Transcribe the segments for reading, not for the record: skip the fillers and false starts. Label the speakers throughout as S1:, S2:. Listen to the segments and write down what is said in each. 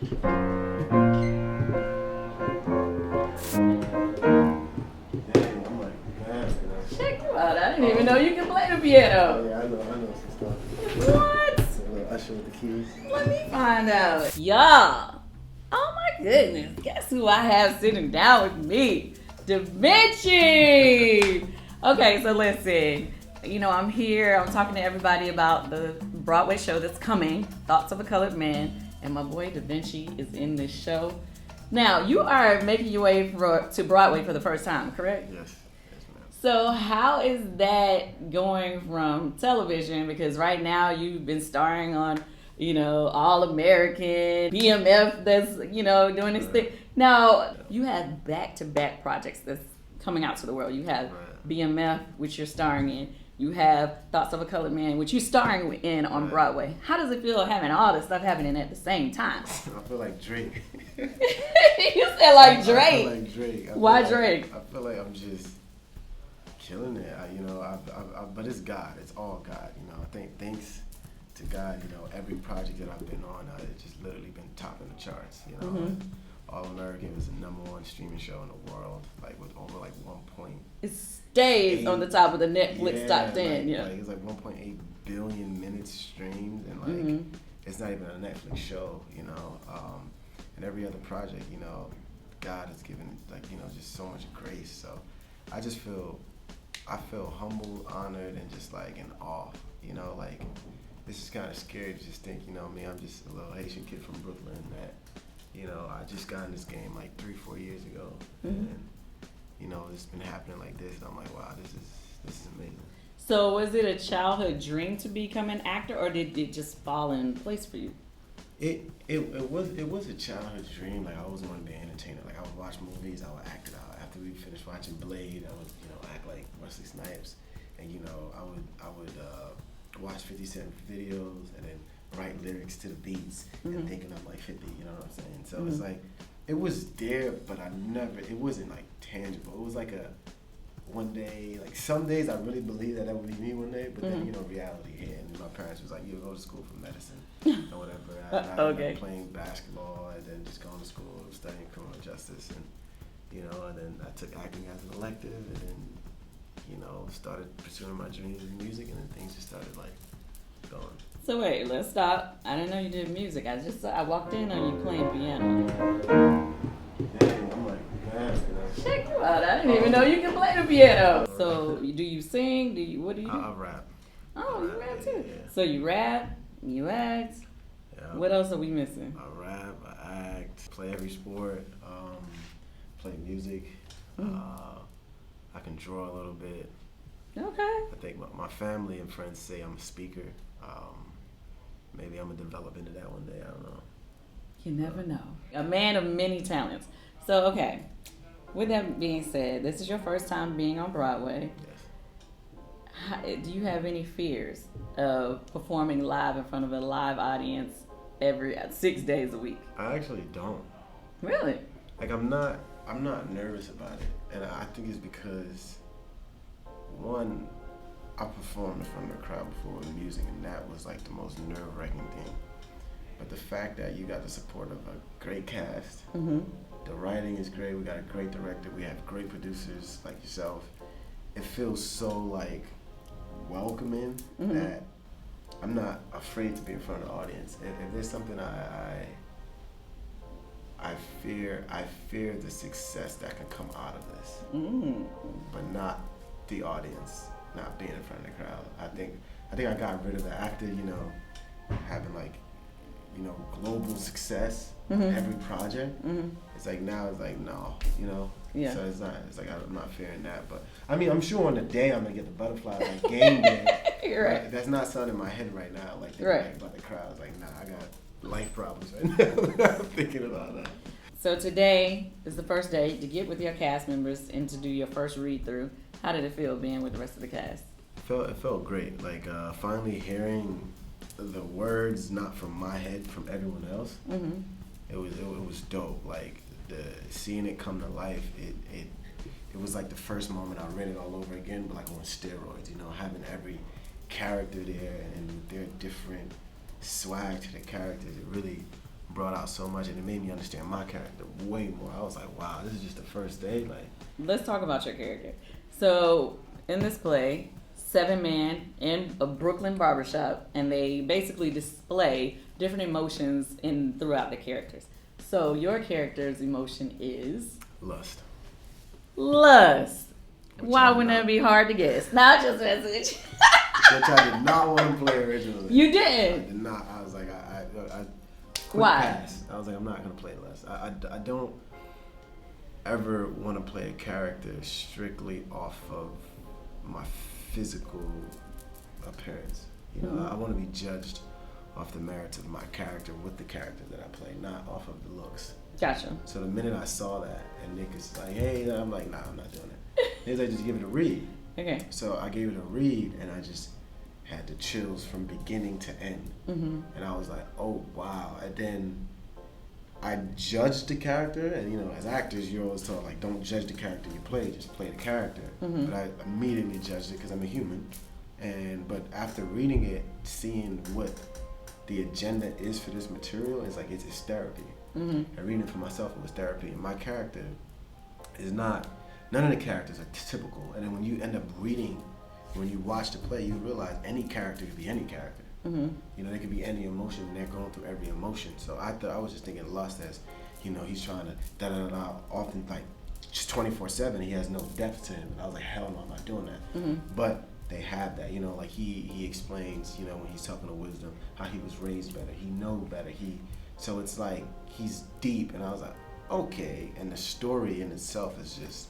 S1: I'm like, man,
S2: Check you out. I didn't even know you could play the piano.
S1: yeah, I know some stuff.
S2: What?
S1: A little Usher with the keys.
S2: Let me find out. Y'all. Oh my goodness. Guess who I have sitting down with me? Davinchi. Okay, so listen. You know, I'm here. I'm talking to everybody about the Broadway show that's coming, Thoughts of a Colored Man. And my boy Davinchi is in this show. Now, you are making your way to Broadway for the first time, correct?
S1: Yes. Yes, ma'am.
S2: So how is that going from television? Because right now you've been starring on, you know, All American, BMF that's, you know, doing this thing. Now, you have back-to-back projects that's coming out to the world. You have BMF, which you're starring in. You have Thoughts of a Colored Man, which you're starring in on Broadway. How does it feel having all this stuff happening at the same time?
S1: I feel like Drake.
S2: You said like Drake.
S1: I feel like Drake.
S2: Why Drake?
S1: I feel like I'm just killing it. But it's God. It's all God. You know, I think thanks to God, you know, every project that I've been on, it's just literally been topping the charts. You know,
S2: Mm-hmm.
S1: All American was the #1 streaming show in the world, like with over like 1 point.
S2: It stays on the top of the Netflix top 10.
S1: Like it's like 1.8 billion minutes streamed, and like
S2: Mm-hmm.
S1: it's not even a Netflix show, you know. And every other project, you know, God has given like, you know, just so much grace. So I feel humbled, honored, and just like in awe. You know, like this is kind of scary to just think, you know, me, I'm just a little Haitian kid from Brooklyn that, you know, I just got in this game like 3-4 years ago, and you know, it's been happening like this, and I'm like, wow, this is amazing.
S2: So was it a childhood dream to become an actor, or did it just fall in place for you?
S1: It was a childhood dream. Like I always wanted to be an entertainer. Like I would watch movies, I would act it out. After we finished watching Blade, I would, you know, act like Wesley Snipes, and you know, I would watch 50 Cent videos and then write lyrics to the beats and thinking I'm like 50. You know what I'm saying? So it's like it was there, but it wasn't like tangible. It was like a one day, like some days I really believed that would be me one day, but then, you know, reality hit, and my parents was like, you go to school for medicine or whatever. And I ended up playing basketball and then just going to school, studying criminal justice, and, you know, and then I took acting as an elective, and then, you know, started pursuing my dreams in music, and then things just started like going.
S2: So wait, let's stop. I didn't know you did music. I walked in on you playing piano.
S1: Dang, I'm like, man,
S2: Check you out. I didn't even know you could play the piano. So do you sing? What do you do?
S1: I rap.
S2: Oh, you rap too.
S1: Yeah.
S2: So you rap, you act.
S1: Yeah.
S2: What else are we missing?
S1: I rap, I act, play every sport, play music. I can draw a little bit.
S2: Okay.
S1: I think my family and friends say I'm a speaker. Maybe I'm gonna develop into that one day. I don't know.
S2: You never know. A man of many talents. So, okay. With that being said, this is your first time being on Broadway.
S1: Yes.
S2: Do you have any fears of performing live in front of a live audience 6 days a week?
S1: I actually don't.
S2: Really?
S1: Like I'm not nervous about it, and I think it's because one, I performed in front of a crowd before with music, and that was like the most nerve-wracking thing. But the fact that you got the support of a great cast, the writing is great, we got a great director, we have great producers like yourself. It feels so like welcoming that I'm not afraid to be in front of the audience. If there's something I fear the success that can come out of this, but not the audience, not being in front of the crowd. I think I got rid of that after, you know, having like, you know, global success every project. It's like now it's like no, you know.
S2: Yeah.
S1: So it's like I'm not fearing that, but I mean I'm sure on the day I'm gonna get the butterflies like game day.
S2: You're right.
S1: That's not something in my head right now. Like thinking
S2: Right.
S1: about the crowd. It's like nah, I got life problems right now. I'm thinking about that.
S2: So today is the first day to get with your cast members and to do your first read through. How did it feel being with the rest of the cast?
S1: It felt great. Like finally hearing the words not from my head, from everyone else. It was dope. Like seeing it come to life. It was like the first moment I read it all over again, but like on steroids. You know, having every character there and their different swag to the characters. It really brought out so much, and it made me understand my character way more. I was like, wow, this is just the first day. Like,
S2: let's talk about your character. So in this play, 7 men in a Brooklyn barbershop, and they basically display different emotions throughout the characters. So your character's emotion is
S1: lust.
S2: Lust.
S1: Which
S2: Why
S1: I'm
S2: wouldn't
S1: not.
S2: that be hard to guess? Not just message.
S1: Which I did not want to play originally.
S2: You
S1: I
S2: didn't.
S1: did not. I was like, I quick
S2: Why?
S1: pass. I was like, I'm not gonna play lust. I don't ever want to play a character strictly off of my physical appearance. You know, I want to be judged off the merits of my character with the character that I play, not off of the looks.
S2: Gotcha.
S1: So the minute I saw that, and Nick is like, hey, I'm like, nah, I'm not doing it. He's like, just give it a read.
S2: Okay.
S1: So I gave it a read, and I just had the chills from beginning to end.
S2: Mm-hmm.
S1: And I was like, oh, wow. And then I judged the character, and you know, as actors, you're always taught, like, don't judge the character you play, just play the character.
S2: Mm-hmm.
S1: But I immediately judged it because I'm a human. But after reading it, seeing what the agenda is for this material, is like, it's therapy.
S2: Mm-hmm.
S1: And reading it for myself, it was therapy. And my character is not, none of the characters are typical. And then when you end up reading, when you watch the play, you realize any character could be any character.
S2: Mm-hmm.
S1: You know, there could be any emotion, and they're going through every emotion. So I was just thinking lust as, you know, he's trying to da-da-da-da, often like just 24/7, he has no depth to him. And I was like, hell no, I'm not doing that.
S2: Mm-hmm.
S1: But they have that, you know, like he explains, you know, when he's talking to Wisdom, how he was raised better, he know better, so it's like, he's deep, and I was like, okay, and the story in itself is just,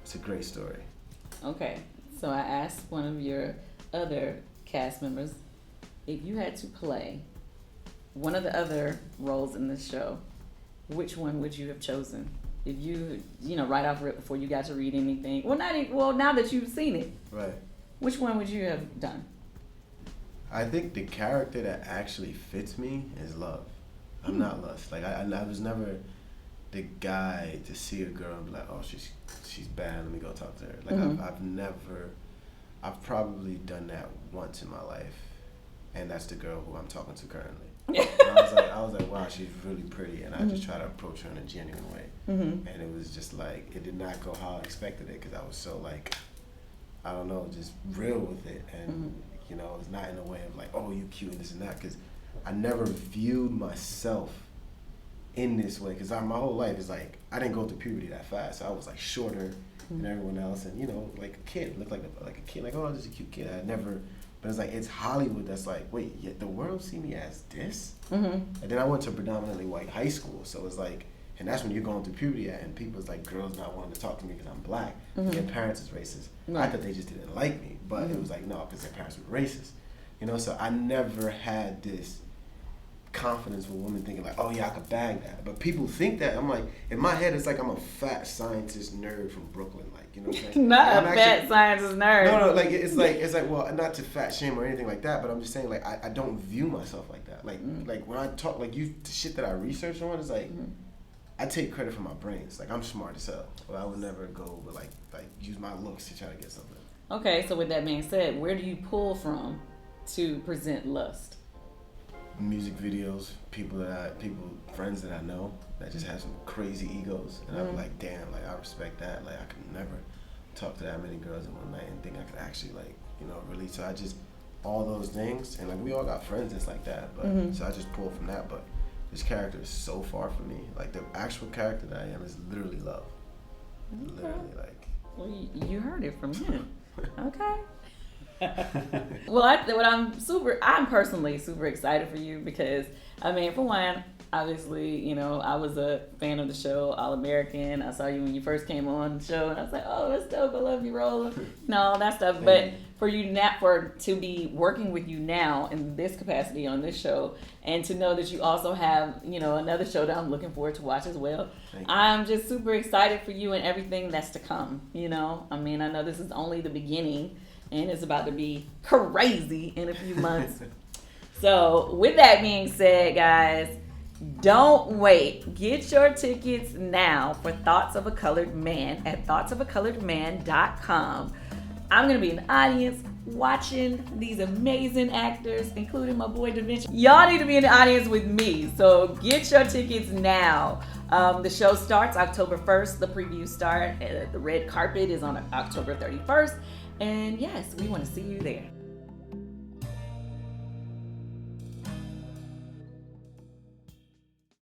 S1: it's a great story.
S2: Okay. So I asked one of your other cast members, if you had to play one of the other roles in this show, which one would you have chosen? If you know, right off rip before you got to read anything. Well, now that you've seen it.
S1: Right.
S2: Which one would you have done?
S1: I think the character that actually fits me is love. I'm not lust. Like, I was never the guy to see a girl and be like, oh, she's bad, let me go talk to her. Like, I've probably done that once in my life, and that's the girl who I'm talking to currently. And I was like, wow, she's really pretty, and I just try to approach her in a genuine way.
S2: Mm-hmm.
S1: And it was just like, it did not go how I expected it, because I was so like, I don't know, just real with it. And you know, it's not in a way of like, oh, you cute and this and that, because I never viewed myself in this way, because my whole life is like, I didn't go through puberty that fast, so I was like shorter than everyone else, and you know, like a kid, looked like a kid, like, oh, just a cute kid. I never, but it's like, it's Hollywood that's like, wait, yet the world see me as this?
S2: Mm-hmm.
S1: And then I went to a predominantly white high school, so it's like, and that's when you're going through puberty at, and people's like, girls not wanting to talk to me because I'm black. Their parents is racist.
S2: Right.
S1: I thought they just didn't like me, but it was like, no, because their parents were racist. You know, so I never had this confidence with women thinking like, oh yeah, I could bag that. But people think that. I'm like, in my head, it's like I'm a fat scientist nerd from Brooklyn, like, you know what I'm saying?
S2: Not
S1: like,
S2: a fat scientist nerd.
S1: No, like it's like well, not to fat shame or anything like that, but I'm just saying like I don't view myself like that. Like like when I talk, like the shit that I research on is like, I take credit for my brains. Like, I'm smart as hell, but I would never go with like use my looks to try to get something.
S2: Okay, so with that being said, where do you pull from to present lust?
S1: Music videos, friends that I know that just have some crazy egos, and I'm like, damn, like I respect that. Like, I could never talk to that many girls in one night and think I could actually like, you know, really. So I just, all those things, and like we all got friends that's like that, but so I just pull from that. But this character is so far from me. Like, the actual character that I am is literally love. Literally, like.
S2: Well, you heard it from him. Okay. Well, I'm personally super excited for you because, I mean, for one, obviously, you know, I was a fan of the show All American. I saw you when you first came on the show, and I was like, oh, that's dope. I love you, Rolla. All that stuff. But for you to be working with you now in this capacity on this show, and to know that you also have, you know, another show that I'm looking forward to watch as well. I'm just super excited for you and everything that's to come. You know, I mean, I know this is only the beginning, and it's about to be crazy in a few months. So with that being said, guys, don't wait. Get your tickets now for Thoughts of a Colored Man at thoughtsofacoloredman.com. I'm going to be in the audience. watching these amazing actors, including my boy Davinchi. Y'all need to be in the audience with me, so get your tickets now. The show starts October 1st. The previews start. The red carpet is on October 31st. And yes, we want to see you there.